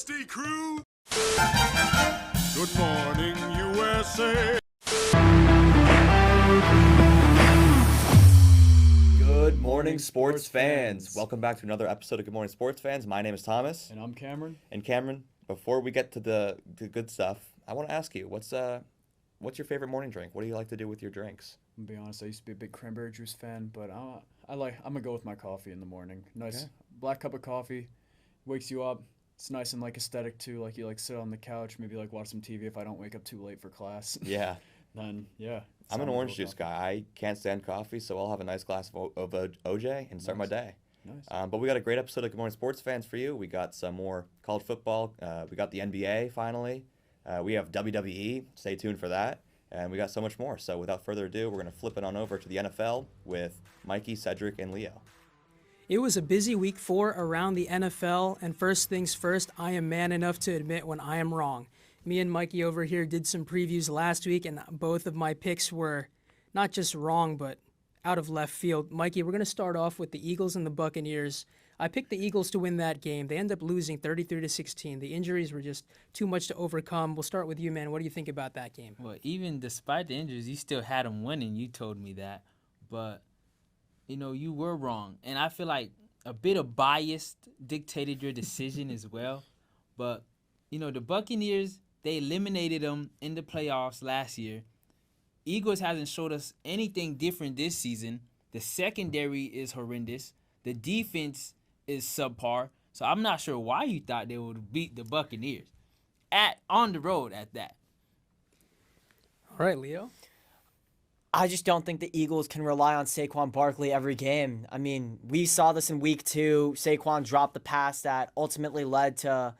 Dynasty crew. Good morning, USA. Good morning, sports fans. Welcome back to another episode of Good Morning Sports Fans. My name is Thomas. And I'm Cameron. And Cameron, before we get to the good stuff, I want to ask you, what's your favorite morning drink? What do you like to do with your drinks? I'm gonna be honest, I used to be a big cranberry juice fan, but I'm gonna go with my coffee in the morning. Nice black cup of coffee, wakes you up. It's nice and aesthetic too. Like you sit on the couch, maybe watch some TV if I don't wake up too late for class. Yeah. Then yeah. I'm an orange juice guy. I can't stand coffee, so I'll have a nice glass of OJ and start my day. Nice. But we got a great episode of Good Morning Sports Fans for you. We got some more college football. We got the NBA finally. We have WWE. Stay tuned for that. And we got so much more. So without further ado, we're going to flip it on over to the NFL with Mikey, Cedric, and Leo. It was a busy week 4 around the NFL, and first things first, I am man enough to admit when I am wrong. Me and Mikey over here did some previews last week, and both of my picks were not just wrong, but out of left field. Mikey, we're going to start off with the Eagles and the Buccaneers. I picked the Eagles to win that game. They ended up losing 33-16. The injuries were just too much to overcome. We'll start with you, man. What do you think about that game? Well, even despite the injuries, you still had them winning. You told me that. But, you were wrong. And I feel like a bit of bias dictated your decision as well. But, the Buccaneers, they eliminated them in the playoffs last year. Eagles hasn't showed us anything different this season. The secondary is horrendous. The defense is subpar. So I'm not sure why you thought they would beat the Buccaneers on the road at that. All right, Leo. I just don't think the Eagles can rely on Saquon Barkley every game. I mean, we saw this in week 2. Saquon dropped the pass that ultimately led to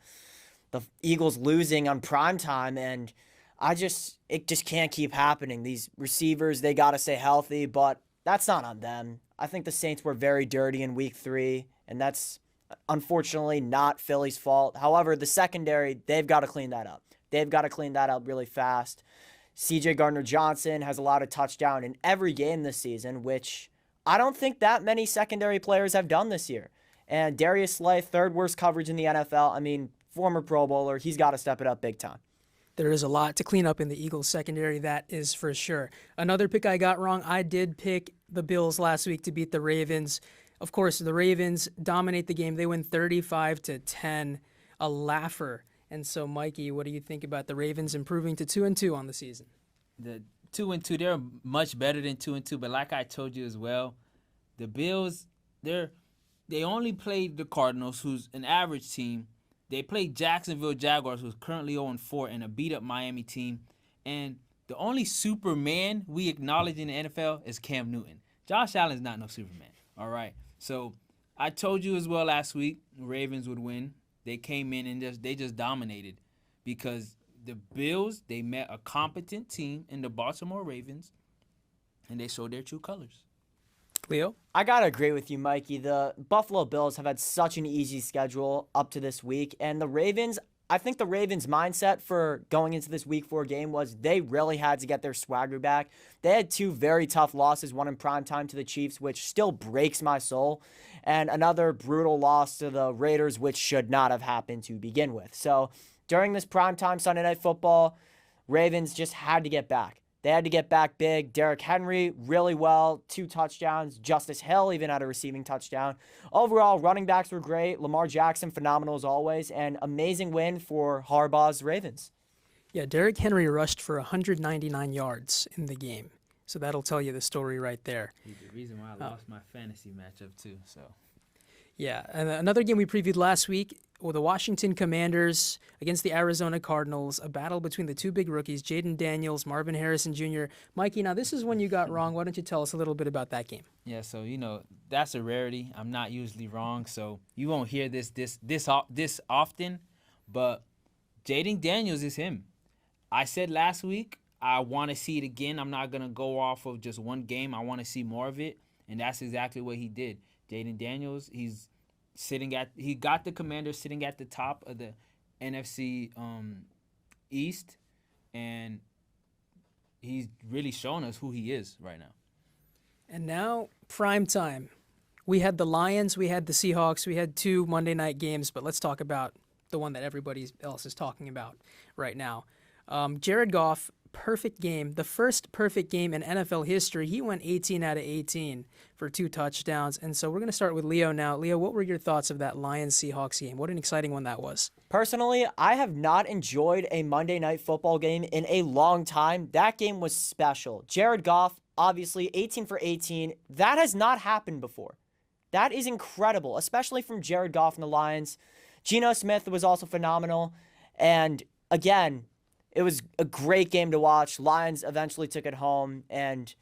the Eagles losing on primetime, and it just can't keep happening. These receivers, they got to stay healthy, but that's not on them. I think the Saints were very dirty in week 3, and that's unfortunately not Philly's fault. However, the secondary, they've got to clean that up. They've got to clean that up really fast. C.J. Gardner-Johnson has allowed a touchdown in every game this season, which I don't think that many secondary players have done this year. And Darius Slay, third worst coverage in the NFL. I mean, former Pro Bowler, he's got to step it up big time. There is a lot to clean up in the Eagles secondary, that is for sure. Another pick I got wrong, I did pick the Bills last week to beat the Ravens. Of course, the Ravens dominate the game. They win 35-10, a laugher. And so, Mikey, what do you think about the Ravens improving to 2-2 on the season? The 2-2, they're much better than 2-2. But like I told you as well, the Bills, they only played the Cardinals, who's an average team. They played Jacksonville Jaguars, who's currently 0-4, and a beat-up Miami team. And the only Superman we acknowledge in the NFL is Cam Newton. Josh Allen's not no Superman, all right? So I told you as well last week, Ravens would win. They came in and they just dominated because the Bills, they met a competent team in the Baltimore Ravens, and they showed their true colors. Leo? I got to agree with you, Mikey. The Buffalo Bills have had such an easy schedule up to this week. And the Ravens, I think the Ravens' mindset for going into this Week 4 game was they really had to get their swagger back. They had 2 very tough losses, one in primetime to the Chiefs, which still breaks my soul, and another brutal loss to the Raiders, which should not have happened to begin with. So during this primetime Sunday Night Football, Ravens just had to get back. They had to get back big. Derrick Henry, really well, 2 touchdowns. Justice Hill even had a receiving touchdown. Overall, running backs were great. Lamar Jackson, phenomenal as always. And amazing win for Harbaugh's Ravens. Yeah, Derrick Henry rushed for 199 yards in the game. So that'll tell you the story right there. He's the reason why I lost my fantasy matchup too. So. Yeah, and another game we previewed last week, the Washington Commanders against the Arizona Cardinals, a battle between the 2 big rookies, Jaden Daniels, Marvin Harrison Jr. Mikey, now this is one you got wrong. Why don't you tell us a little bit about that game? Yeah, so that's a rarity. I'm not usually wrong, so you won't hear this often. But Jaden Daniels is him. I said last week I want to see it again. I'm not gonna go off of just one game. I want to see more of it, and that's exactly what he did. Jaden Daniels, he got the Commanders sitting at the top of the NFC East, and he's really shown us who he is right now. And now, prime time. We had the Lions, we had the Seahawks, we had 2 Monday night games, but let's talk about the one that everybody else is talking about right now. Jared Goff, perfect game. The first perfect game in NFL history. He went 18 out of 18 for 2 touchdowns. And so we're going to start with Leo now. Leo, what were your thoughts of that Lions-Seahawks game? What an exciting one that was. Personally, I have not enjoyed a Monday Night Football game in a long time. That game was special. Jared Goff, obviously, 18 for 18. That has not happened before. That is incredible, especially from Jared Goff and the Lions. Geno Smith was also phenomenal. And again, it was a great game to watch. Lions eventually took it home, and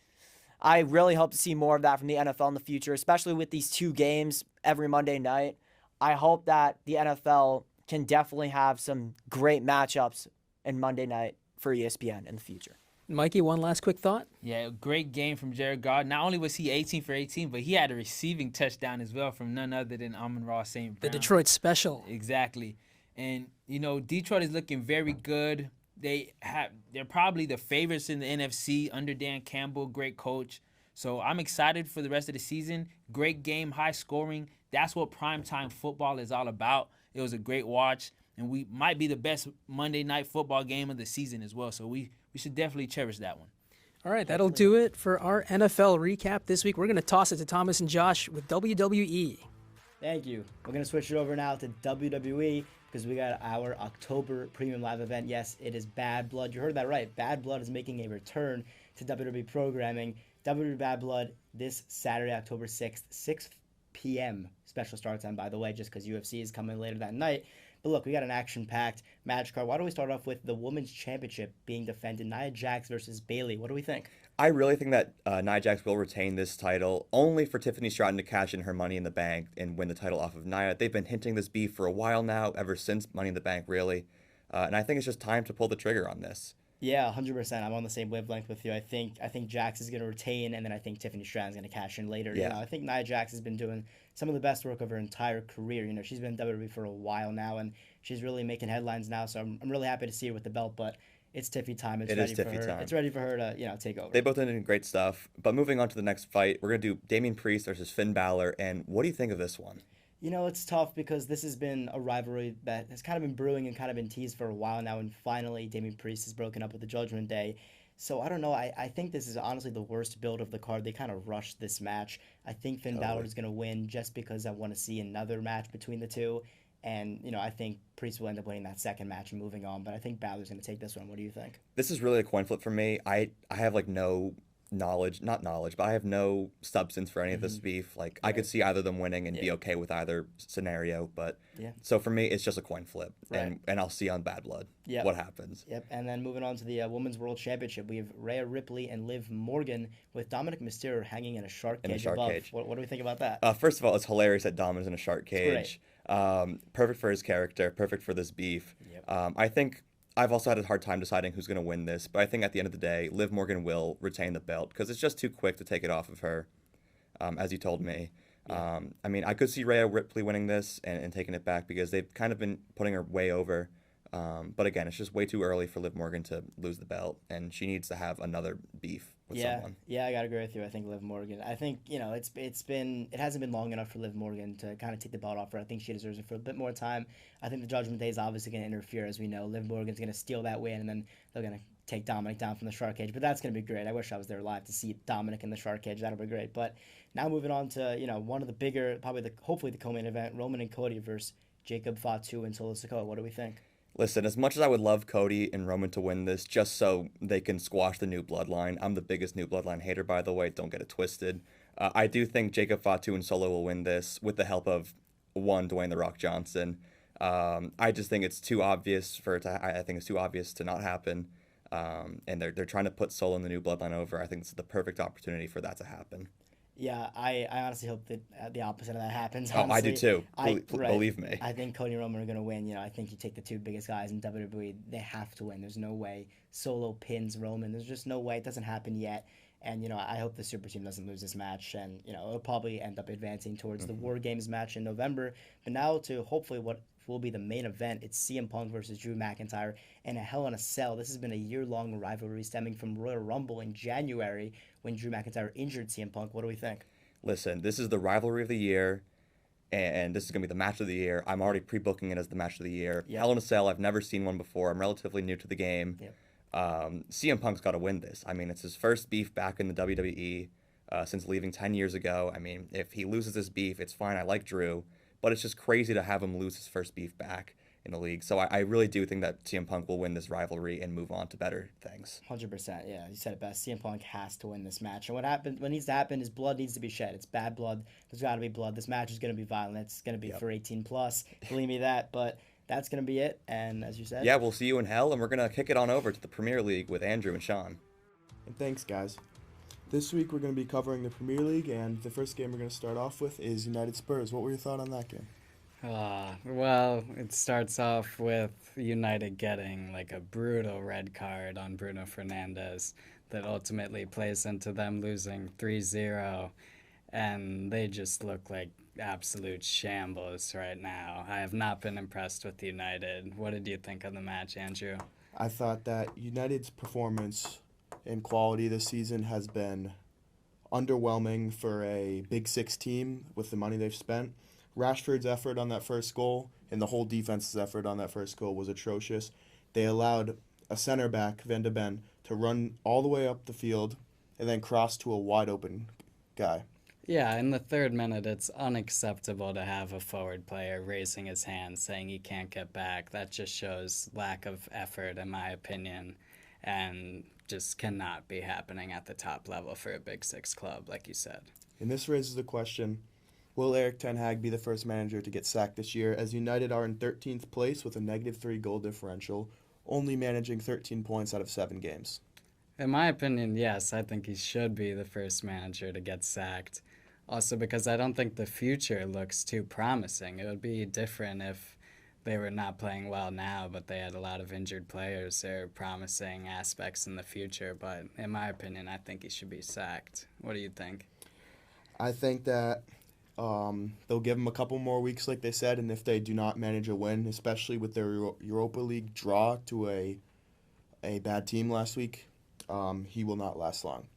I really hope to see more of that from the NFL in the future, especially with these 2 games every Monday night. I hope that the NFL can definitely have some great matchups in Monday night for ESPN in the future. Mikey, one last quick thought? Yeah, great game from Jared Goff. Not only was he 18 for 18, but he had a receiving touchdown as well from none other than Amon-Ra St. The Brown. Detroit Special. Exactly. And, Detroit is looking very good. They're probably the favorites in the NFC under Dan Campbell, great coach. So I'm excited for the rest of the season. Great game, high scoring. That's what primetime football is all about. It was a great watch, and we might be the best Monday night football game of the season as well. So we should definitely cherish that one. All right, that'll do it for our NFL recap this week. We're going to toss it to Thomas and Josh with WWE. Thank you. We're going to switch it over now to WWE because we got our October premium live event. Yes, it is Bad Blood. You heard that right. Bad Blood is making a return to WWE programming. WWE Bad Blood this Saturday, October 6th, 6 p.m. Special start time, by the way, just because UFC is coming later that night. But look, we got an action-packed match card. Why don't we start off with the Women's Championship being defended, Nia Jax versus Bayley. What do we think? I really think that Nia Jax will retain this title, only for Tiffany Stratton to cash in her Money in the Bank and win the title off of Nia. They've been hinting this beef for a while now, ever since Money in the Bank, really. And I think it's just time to pull the trigger on this. Yeah, 100%. I'm on the same wavelength with you. I think Jax is going to retain, and then I think Tiffany Stratton's going to cash in later. Yeah. I think Nia Jax has been doing some of the best work of her entire career. She's been in WWE for a while now, and she's really making headlines now. So I'm really happy to see her with the belt, but it's Tiffy time. It's ready for her. It's ready for her to take over. They both did great stuff. But moving on to the next fight, we're going to do Damian Priest versus Finn Balor. And what do you think of this one? It's tough because this has been a rivalry that has kind of been brewing and kind of been teased for a while now, and finally Damian Priest has broken up with the Judgment Day. So I don't know. I think this is honestly the worst build of the card. They kind of rushed this match. I think Finn Balor is going to win just because I want to see another match between the two. And, I think Priest will end up winning that second match and moving on. But I think Balor's going to take this one. What do you think? This is really a coin flip for me. I have no I have no substance for any of this beef. Like, right. I could see either of them winning and be okay with either scenario, but so for me, it's just a coin flip, and I'll see on Bad Blood what happens. Yep, and then moving on to the Women's World Championship, we have Rhea Ripley and Liv Morgan with Dominic Mysterio hanging in a shark cage above. What do we think about that? First of all, it's hilarious that Dom is in a shark cage. Perfect for his character, perfect for this beef. Yep. I think I've also had a hard time deciding who's going to win this, but I think at the end of the day, Liv Morgan will retain the belt because it's just too quick to take it off of her, as you told me. Yeah. I could see Rhea Ripley winning this and taking it back because they've kind of been putting her way over. But again, it's just way too early for Liv Morgan to lose the belt, and she needs to have another beef with someone. Yeah, I gotta agree with you. I think Liv Morgan. I think it hasn't been long enough for Liv Morgan to kind of take the belt off her. I think she deserves it for a bit more time. I think the Judgment Day is obviously going to interfere, as we know. Liv Morgan's going to steal that win, and then they're going to take Dominic down from the shark cage. But that's going to be great. I wish I was there live to see Dominic in the shark cage. That'll be great. But now moving on to one of the bigger, hopefully the co-main event, Roman and Cody versus Jacob Fatu and Solo Sikoa. What do we think? Listen, as much as I would love Cody and Roman to win this just so they can squash the New Bloodline, I'm the biggest New Bloodline hater, by the way. Don't get it twisted. I do think Jacob Fatu and Solo will win this with the help of, Dwayne "The Rock" Johnson. I just think it's too obvious I think it's too obvious to not happen. And they're trying to put Solo and the New Bloodline over. I think this is the perfect opportunity for that to happen. Yeah, I honestly hope that the opposite of that happens. Honestly. I do too. Believe me. I think Cody and Roman are going to win. I think you take the two biggest guys in WWE, they have to win. There's no way Solo pins Roman. There's just no way. It doesn't happen yet. And, I hope the Super Team doesn't lose this match. And, it'll probably end up advancing towards the War Games match in November. But now to hopefully what will be the main event, it's CM Punk versus Drew McIntyre in a Hell in a Cell. This has been a year-long rivalry stemming from Royal Rumble in January when Drew McIntyre injured CM Punk. What do we think? Listen, this is the rivalry of the year. and this is going to be the match of the year. I'm already pre-booking it as the match of the year. Yep. Hell in a Cell, I've never seen one before. I'm relatively new to the game. Yep. CM Punk's got to win this. I mean, it's his first beef back in the WWE since leaving 10 years ago. I mean, if he loses this beef, it's fine. I like Drew, but it's just crazy to have him lose his first beef back in the league. So I really do think that CM Punk will win this rivalry and move on to better things. 100%. Yeah, you said it best. CM Punk has to win this match. And what needs to happen is blood needs to be shed. It's bad blood. There's got to be blood. This match is going to be violent. It's going to be for 18 plus. Believe me that. But that's going to be it. And as you said, Yeah, we'll see you in hell, and we're going to kick it on over to the Premier League with Andrew and Sean. And thanks, guys. This week we're going to be covering the Premier League, and the first game we're going to start off with is United Spurs. What were your thoughts on that game? Well, it starts off with United getting like a brutal red card on Bruno Fernandes that ultimately plays into them losing 3-0, and they just look like absolute shambles right now. I have not been impressed with United. What did you think of the match, Andrew? I thought that United's performance and quality this season has been underwhelming for a Big Six team with the money they've spent. Rashford's effort on that first goal and the whole defense's effort on that first goal was atrocious. They allowed a center back, Van de Ven, to run all the way up the field and then cross to a wide open guy. Yeah, in the third minute, it's unacceptable to have a forward player raising his hand saying he can't get back. That just shows lack of effort, in my opinion, and just cannot be happening at the top level for a Big Six club, like you said. And this raises the question, will Erik ten Hag be the first manager to get sacked this year, as United are in 13th place with a -3 goal differential, only managing 13 points out of 7 games? In my opinion, yes, I think he should be the first manager to get sacked. Also because I don't think the future looks too promising. It would be different if they were not playing well now, but they had a lot of injured players. There are promising aspects in the future, but in my opinion, I think he should be sacked. What do you think? I think that they'll give him a couple more weeks, like they said, and if they do not manage a win, especially with their Europa League draw to a bad team last week, he will not last long.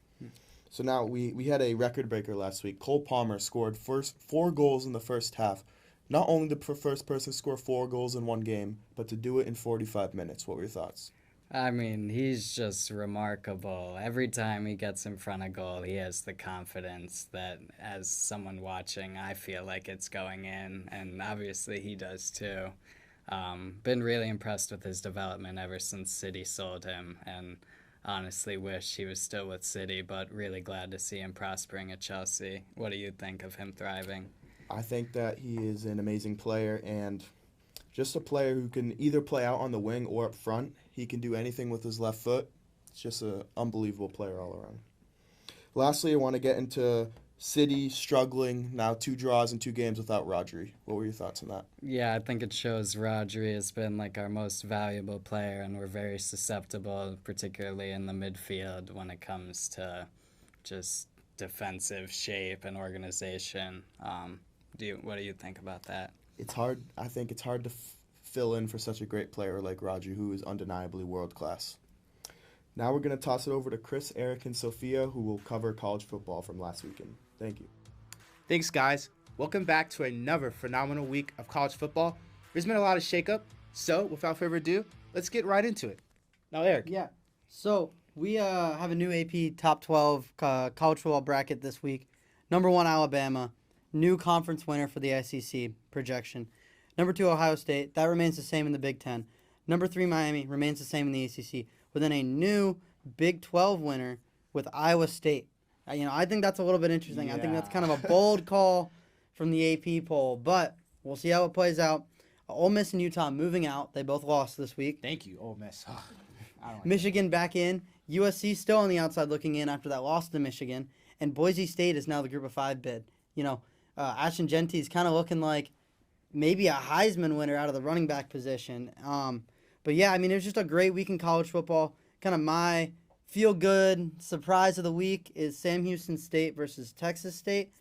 So now we had a record breaker last week. Cole Palmer scored 4 goals in the first half. Not only the first person to score 4 goals in one game, but to do it in 45 minutes. What were your thoughts? I mean, he's just remarkable. Every time he gets in front of goal, he has the confidence that, as someone watching, I feel like it's going in, and obviously he does too. Been really impressed with his development ever since City sold him, and honestly wish he was still with City, but really glad to see him prospering at Chelsea. What do you think of him thriving? I think that he is an amazing player and just a player who can either play out on the wing or up front. He can do anything with his left foot. It's just an unbelievable player all around. Lastly, I want to get into City struggling, now 2 draws and 2 games without Rodri. What were your thoughts on that? Yeah, I think it shows Rodri has been like our most valuable player, and we're very susceptible, particularly in the midfield, when it comes to just defensive shape and organization. What do you think about that? It's hard. I think it's hard to fill in for such a great player like Rodri, who is undeniably world class. Now we're going to toss it over to Chris, Eric, and Sophia, who will cover college football from last weekend. Thank you. Thanks, guys. Welcome back to another phenomenal week of college football. There's been a lot of shakeup, so without further ado, let's get right into it. Now, Eric. Yeah. So we have a new AP Top 12 college football bracket this week. Number 1, Alabama. New conference winner for the SEC projection. Number 2, Ohio State. That remains the same in the Big Ten. Number 3, Miami. Remains the same in the ACC. But then a new Big 12 winner with Iowa State. I think that's a little bit interesting. Yeah. I think that's kind of a bold call from the AP poll. But we'll see how it plays out. Ole Miss and Utah moving out. They both lost this week. Thank you, Ole Miss. Michigan back in. USC still on the outside looking in after that loss to Michigan. And Boise State is now the Group of 5 bid. Ashton Genty is kind of looking like maybe a Heisman winner out of the running back position. But yeah, it was just a great week in college football. Kind of my feel-good surprise of the week is Sam Houston State versus Texas State.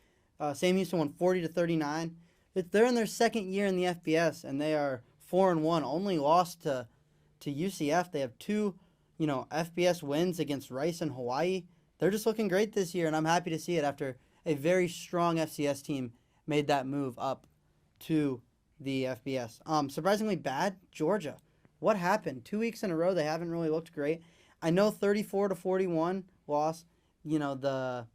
Sam Houston won 40-39. They're in their second year in the FBS, and they are 4-1. Only lost to UCF. They have 2, FBS wins against Rice and Hawaii. They're just looking great this year, and I'm happy to see it after a very strong FCS team made that move up to the FBS. Surprisingly bad, Georgia. What happened? 2 weeks in a row, they haven't really looked great. I know 34-41 loss. You know,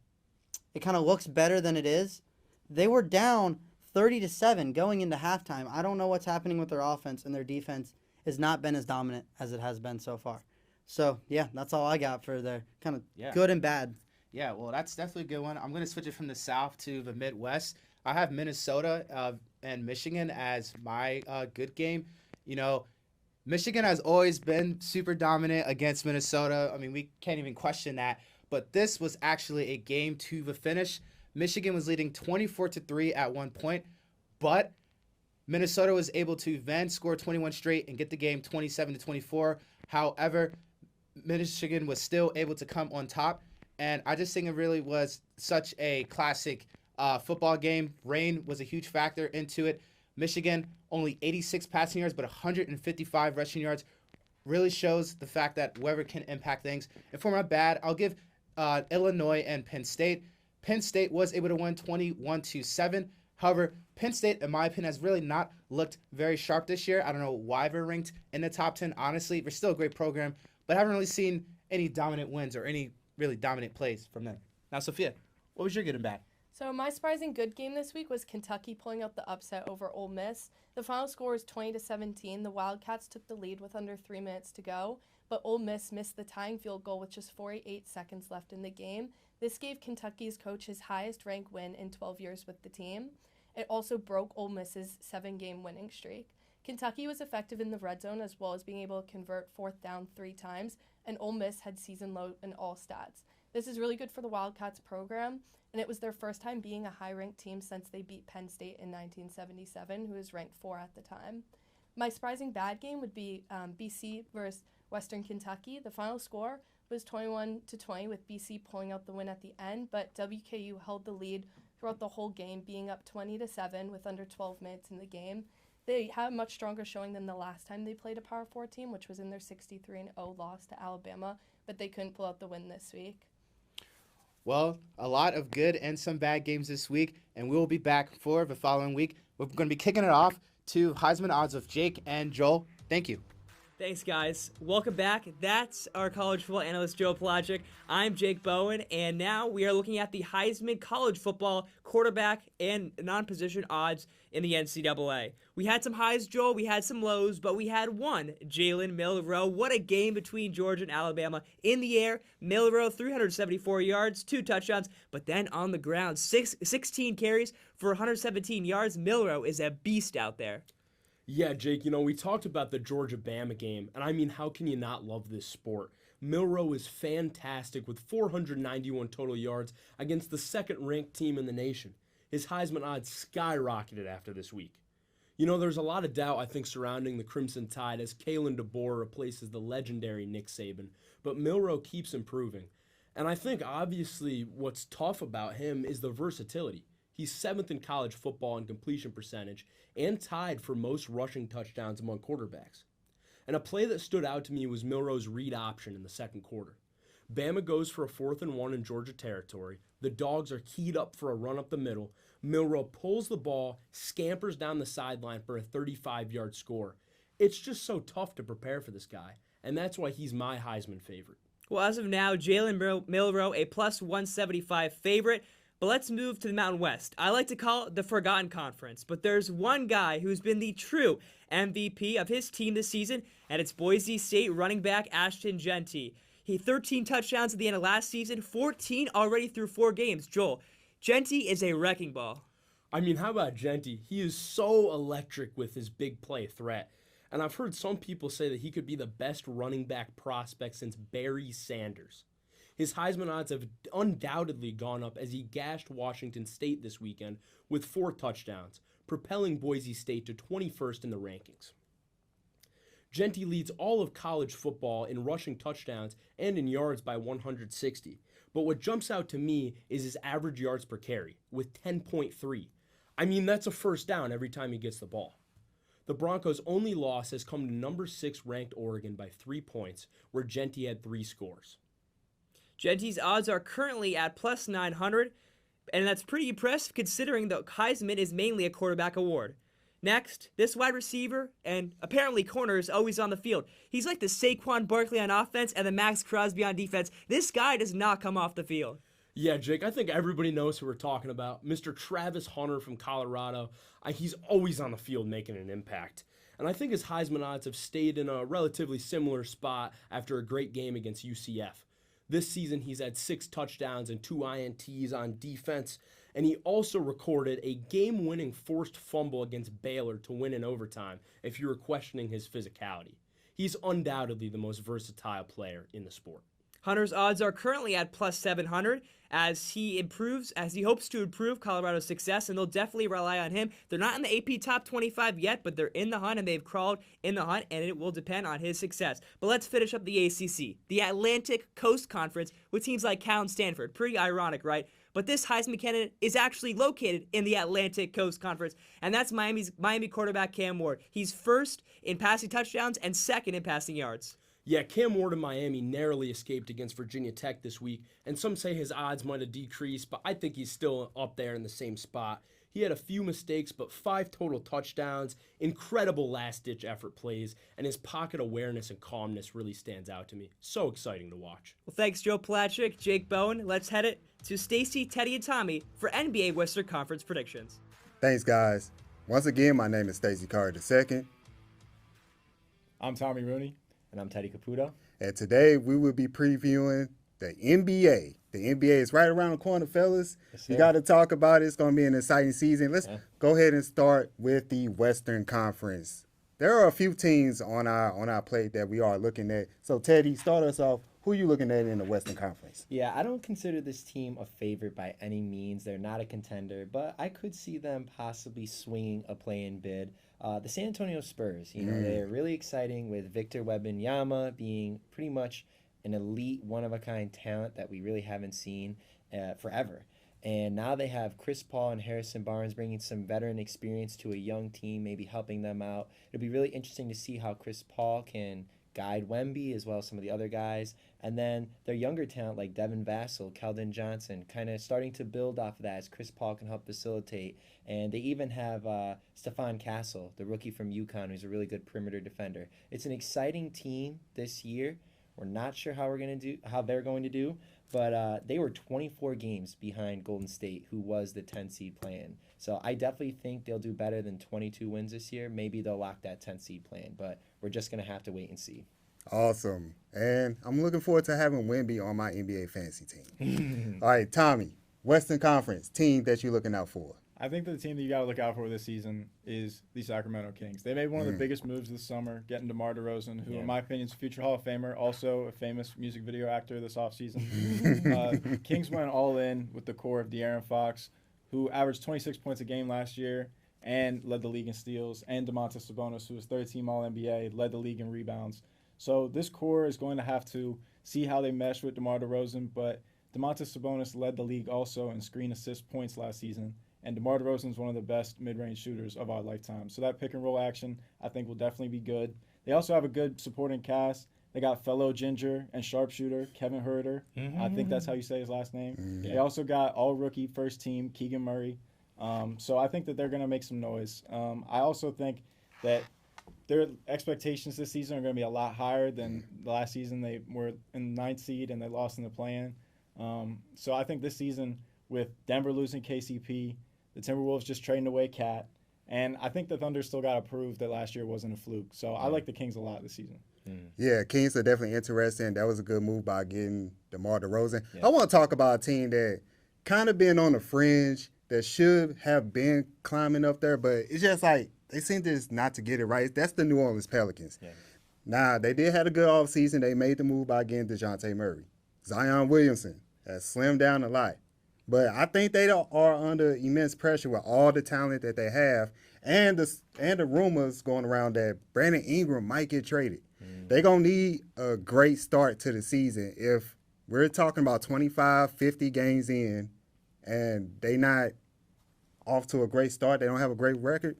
it kind of looks better than it is. They were down 30-7 going into halftime. I don't know what's happening with their offense, and their defense has not been as dominant as it has been so far. So, yeah, that's all I got for their kind of good and bad. Yeah, well, that's definitely a good one. I'm going to switch it from the South to the Midwest. I have Minnesota and Michigan as my good game. You know, Michigan has always been super dominant against Minnesota. I mean, we can't even question that. But this was actually a game to the finish. Michigan was leading 24-3 at one point, but Minnesota was able to then score 21 straight and get the game 27-24. However, Michigan was still able to come on top, and I just think it really was such a classic football game. Rain was a huge factor into it. Michigan only 86 passing yards, but 155 rushing yards. Really shows the fact that weather can impact things. And for my bad, I'll give Illinois and Penn State. Penn State was able to win 21-7. However, Penn State, in my opinion, has really not looked very sharp this year. I don't know why they're ranked in the top 10. Honestly, they're still a great program, but I haven't really seen any dominant wins or any really dominant plays from them. Now, Sophia, what was your good and bad? So my surprising good game this week was Kentucky pulling out the upset over Ole Miss. The final score was 20-17. The Wildcats took the lead with under 3 minutes to go, but Ole Miss missed the tying field goal with just 48 seconds left in the game. This gave Kentucky's coach his highest ranked win in 12 years with the team. It also broke Ole Miss's 7-game winning streak. Kentucky was effective in the red zone as well as being able to convert fourth down 3 times, and Ole Miss had season low in all stats. This is really good for the Wildcats program, and it was their first time being a high-ranked team since they beat Penn State in 1977, who was ranked 4 at the time. My surprising bad game would be BC versus Western Kentucky. The final score was 21-20 with BC pulling out the win at the end, but WKU held the lead throughout the whole game, being up 20-7 with under 12 minutes in the game. They had a much stronger showing than the last time they played a Power 4 team, which was in their 63-0 loss to Alabama, but they couldn't pull out the win this week. Well, a lot of good and some bad games this week, and we will be back for the following week. We're going to be kicking it off to Heisman odds with Jake and Joel. Thank you. Thanks, guys. Welcome back. That's our college football analyst, Joe Pelagic. I'm Jake Bowen, and now we are looking at the Heisman college football quarterback and non-position odds in the NCAA. We had some highs, Joel. We had some lows, but we had one, Jalen Milroe. What a game between Georgia and Alabama. In the air, Milroe, 374 yards, 2 touchdowns, but then on the ground, 16 carries for 117 yards. Milroe is a beast out there. Yeah, Jake, we talked about the Georgia-Bama game, and I mean, how can you not love this sport? Milroe is fantastic with 491 total yards against the second-ranked team in the nation. His Heisman odds skyrocketed after this week. There's a lot of doubt, I think, surrounding the Crimson Tide as Kalen DeBoer replaces the legendary Nick Saban, but Milroe keeps improving. And I think, obviously, what's tough about him is the versatility. He's 7th in college football in completion percentage and tied for most rushing touchdowns among quarterbacks. And a play that stood out to me was Milroe's read option in the second quarter. Bama goes for a 4th and 1 in Georgia territory. The Dogs are keyed up for a run up the middle. Milroe pulls the ball, scampers down the sideline for a 35-yard score. It's just so tough to prepare for this guy, and that's why he's my Heisman favorite. Well, as of now, Jalen Milroe, a plus 175 favorite. But let's move to the Mountain West. I like to call it the Forgotten Conference, but there's one guy who's been the true MVP of his team this season, and it's Boise State running back Ashton Jeanty. He had 13 touchdowns at the end of last season, 14 already through 4 games. Joel, Jeanty is a wrecking ball. I mean, how about Jeanty? He is so electric with his big play threat. And I've heard some people say that he could be the best running back prospect since Barry Sanders. His Heisman odds have undoubtedly gone up as he gashed Washington State this weekend with 4 touchdowns, propelling Boise State to 21st in the rankings. Jeanty leads all of college football in rushing touchdowns and in yards by 160. But what jumps out to me is his average yards per carry, with 10.3. I mean, that's a first down every time he gets the ball. The Broncos' only loss has come to number 6 ranked Oregon by 3 points, where Jeanty had 3 scores. Jeanty's odds are currently at plus 900, and that's pretty impressive considering the Heisman is mainly a quarterback award. Next, this wide receiver and apparently corner is always on the field. He's like the Saquon Barkley on offense and the Max Crosby on defense. This guy does not come off the field. Yeah, Jake, I think everybody knows who we're talking about. Mr. Travis Hunter from Colorado. He's always on the field making an impact. And I think his Heisman odds have stayed in a relatively similar spot after a great game against UCF. This season, he's had 6 touchdowns and 2 INTs on defense, and he also recorded a game-winning forced fumble against Baylor to win in overtime if you were questioning his physicality. He's undoubtedly the most versatile player in the sport. Hunter's odds are currently at plus 700 as he hopes to improve Colorado's success, and they'll definitely rely on him. They're not in the AP top 25 yet, but they're in the hunt, and they've crawled in the hunt, and it will depend on his success. But let's finish up the ACC, the Atlantic Coast Conference, with teams like Cal and Stanford. Pretty ironic, right? But this Heisman candidate is actually located in the Atlantic Coast Conference, and that's Miami quarterback Cam Ward. He's first in passing touchdowns and second in passing yards. Yeah, Cam Ward in Miami narrowly escaped against Virginia Tech this week, and some say his odds might have decreased, but I think he's still up there in the same spot. He had a few mistakes, but 5 total touchdowns, incredible last-ditch effort plays, and his pocket awareness and calmness really stands out to me. So exciting to watch. Well, thanks, Joe Platrick, Jake Bowen. Let's head it to Stacy, Teddy, and Tommy for NBA Western Conference predictions. Thanks, guys. Once again, my name is Stacy Carter II. I'm Tommy Rooney. And I'm Teddy Caputo. And today we will be previewing the NBA. The NBA is right around the corner, fellas. Yes, we got to talk about it. It's going to be an exciting season. Let's go ahead and start with the Western Conference. There are a few teams on our plate that we are looking at. So, Teddy, start us off. Who are you looking at in the Western Conference? Yeah, I don't consider this team a favorite by any means. They're not a contender, but I could see them possibly swinging a play-in bid. The San Antonio Spurs, they're really exciting with Victor Wembanyama being pretty much an elite, one-of-a-kind talent that we really haven't seen forever. And now they have Chris Paul and Harrison Barnes bringing some veteran experience to a young team, maybe helping them out. It'll be really interesting to see how Chris Paul can guide Wemby as well as some of the other guys. And then their younger talent like Devin Vassell, Keldon Johnson, kind of starting to build off of that as Chris Paul can help facilitate. And they even have Stephon Castle, the rookie from UConn, who's a really good perimeter defender. It's an exciting team this year. We're not sure how they're going to do, but they were 24 games behind Golden State, who was the 10 seed play-in. So I definitely think they'll do better than 22 wins this year. Maybe they'll lock that 10 seed play-in, but we're just going to have to wait and see. Awesome. And I'm looking forward to having Wemby on my NBA fantasy team. All right, Tommy, Western Conference, team that you're looking out for. I think the team that you got to look out for this season is the Sacramento Kings. They made one of the biggest moves this summer, getting DeMar DeRozan, who, in my opinion, is a future Hall of Famer, also a famous music video actor this offseason. Kings went all in with the core of De'Aaron Fox, who averaged 26 points a game last year and led the league in steals, and Domantas Sabonis, who was third-team All-NBA, led the league in rebounds. So this core is going to have to see how they mesh with DeMar DeRozan, but Domantas Sabonis led the league also in screen assist points last season. And DeMar DeRozan is one of the best mid-range shooters of our lifetime. So that pick-and-roll action, I think, will definitely be good. They also have a good supporting cast. They got fellow ginger and sharpshooter Kevin Huerter. I think that's how you say his last name. They also got all-rookie first-team Keegan Murray. So I think that they're going to make some noise. I also think that their expectations this season are going to be a lot higher than the last season. They were in the 9th seed and they lost in the play-in. So I think this season, with Denver losing KCP, the Timberwolves just trading away Cat, and I think the Thunder still got to prove that last year wasn't a fluke. So I like the Kings a lot this season. Yeah, Kings are definitely interesting. That was a good move by getting DeMar DeRozan. I want to talk about a team that kind of been on the fringe, that should have been climbing up there, but it's just like they seem to just not to get it right. That's the New Orleans Pelicans. Now, they did have a good offseason. They made the move by getting DeJounte Murray. Zion Williamson has slimmed down a lot. But I think they are under immense pressure with all the talent that they have, and the rumors going around that Brandon Ingram might get traded. They're going to need a great start to the season. If we're talking about 25, 50 games in, and they not off to a great start, they don't have a great record,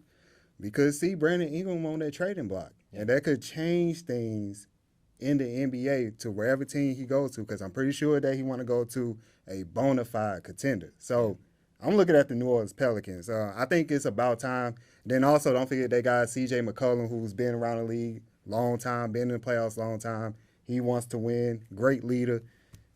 we could see Brandon Ingram on that trading block. And that could change things in the NBA to wherever team he goes to, because I'm pretty sure that he want to go to a bona fide contender. So I'm looking at the New Orleans Pelicans. I think it's about time. Then also, don't forget they got C.J. McCollum, who's been around the league long time, been in the playoffs long time. He wants to win. Great leader.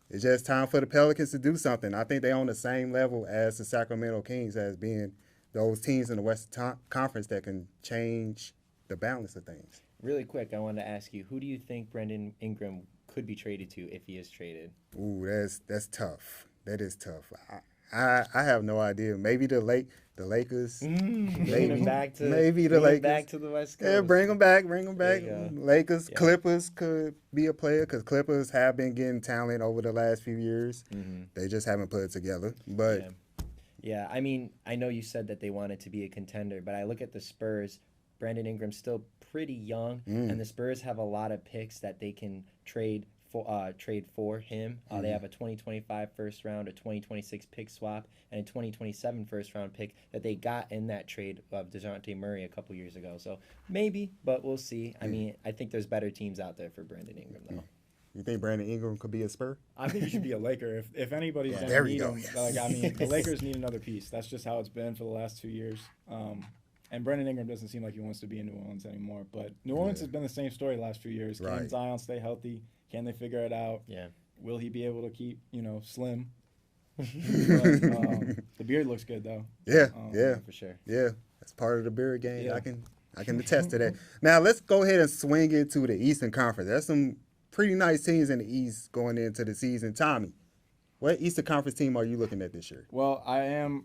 It's just time for the Pelicans to do something. I think they're on the same level as the Sacramento Kings as being those teams in the Western Conference that can change the balance of things. Really quick, I wanted to ask you, who do you think Brandon Ingram could be traded to if he is traded? Ooh, that's tough. That is tough. I have no idea. Maybe the Lakers. Maybe back to the Lakers. back to the West Coast. Yeah, bring them back. Lakers, Yeah. Clippers could be a player because Clippers have been getting talent over the last few years. Mm-hmm. They just haven't put it together. But Yeah, I mean, I know you said that they wanted to be a contender, but I look at the Spurs. Brandon Ingram's still pretty young, and the Spurs have a lot of picks that they can trade for him. They have a 2025 first round, a 2026 pick swap, and a 2027 first round pick that they got in that trade of DeJounte Murray a couple years ago. So maybe, but we'll see. I mean, I think there's better teams out there for Brandon Ingram, though. You think Brandon Ingram could be a Spur? I think he should be a Laker. If anybody's Yeah, going there to we need go. him, like, I mean, the Lakers need another piece. That's just how it's been for the last 2 years. And Brandon Ingram doesn't seem like he wants to be in New Orleans anymore. But New Orleans has been the same story the last few years. Can Right. Zion stay healthy? Can they figure it out? Yeah. Will he be able to keep, slim? But, the beard looks good, though. Yeah, for sure. Yeah, that's part of the beard game. Yeah. I can attest to that. Now let's go ahead and swing into the Eastern Conference. There's some pretty nice teams in the East going into the season. Tommy, what Eastern Conference team are you looking at this year? Well, I am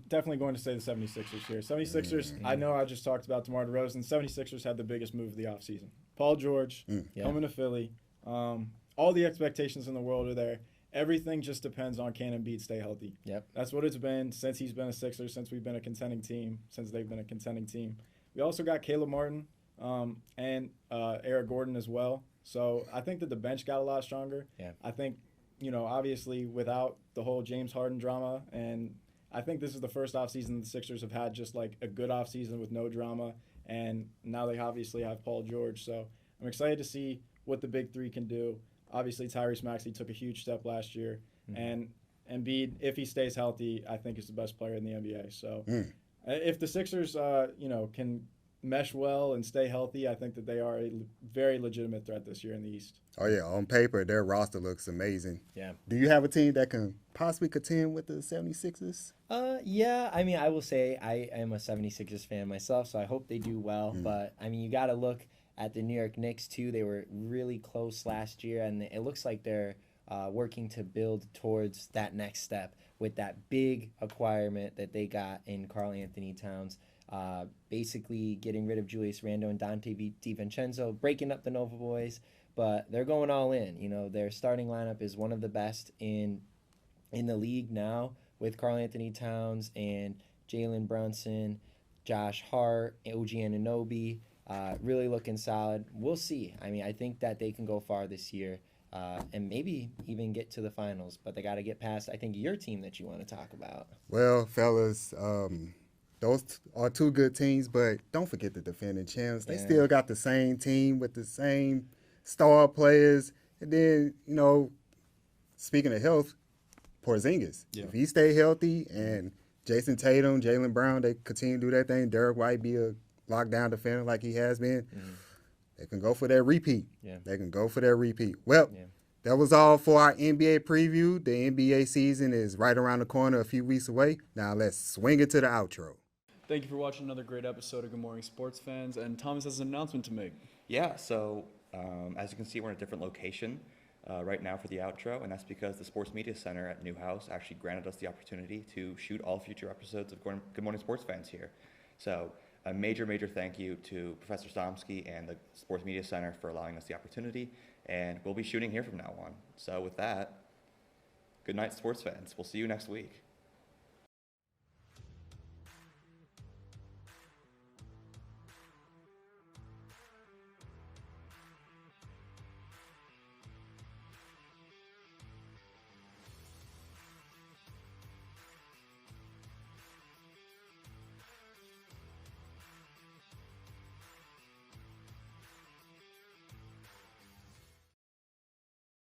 definitely going to say the 76ers here. 76ers, I know I just talked about DeMar DeRozan. 76ers had the biggest move of the offseason. Paul George coming to Philly. All the expectations in the world are there. Everything just depends on can Embiid stay healthy. Yep. That's what it's been since he's been a Sixer, since we've been a contending team, since they've been a contending team. We also got Caleb Martin and Eric Gordon as well. So I think that the bench got a lot stronger. Yeah. I think, obviously without the whole James Harden drama, and I think this is the first offseason the Sixers have had just like a good offseason with no drama, and now they obviously have Paul George. So I'm excited to see what the big three can do. Obviously, Tyrese Maxey took a huge step last year, and Embiid, if he stays healthy, I think is the best player in the NBA. So if the Sixers, can mesh well and stay healthy, I think that they are a very legitimate threat this year in the East. Oh, yeah, on paper, their roster looks amazing. Yeah. Do you have a team that can possibly contend with the 76ers? Yeah, I mean, I will say I am a 76ers fan myself, so I hope they do well. But, I mean, you got to look at the New York Knicks, too. They were really close last year, and it looks like they're working to build towards that next step with that big acquirement that they got in Karl Anthony Towns. Basically getting rid of Julius Randle and Dante DiVincenzo, breaking up the Nova Boys, but they're going all in. Their starting lineup is one of the best in the league now with Karl Anthony Towns and Jalen Brunson, Josh Hart, OG Anunoby, really looking solid. We'll see. I mean, I think that they can go far this year and maybe even get to the finals, but they got to get past, I think, your team that you want to talk about. Well, fellas, those are two good teams, but don't forget the defending champs. They still got the same team with the same star players. And then, speaking of health, Porzingis. Yeah. If he stay healthy and Jason Tatum, Jaylen Brown, they continue to do that thing, Derek White be a lockdown defender like he has been, they can go for that repeat. Yeah. They can go for that repeat. Well, that was all for our NBA preview. The NBA season is right around the corner, a few weeks away. Now let's swing it to the outro. Thank you for watching another great episode of Good Morning Sports Fans, and Thomas has an announcement to make. Yeah, so as you can see, we're in a different location right now for the outro, and that's because the Sports Media Center at Newhouse actually granted us the opportunity to shoot all future episodes of Good Morning Sports Fans here. So a major, major thank you to Professor Stomsky and the Sports Media Center for allowing us the opportunity, and we'll be shooting here from now on. So with that, good night, sports fans. We'll see you next week.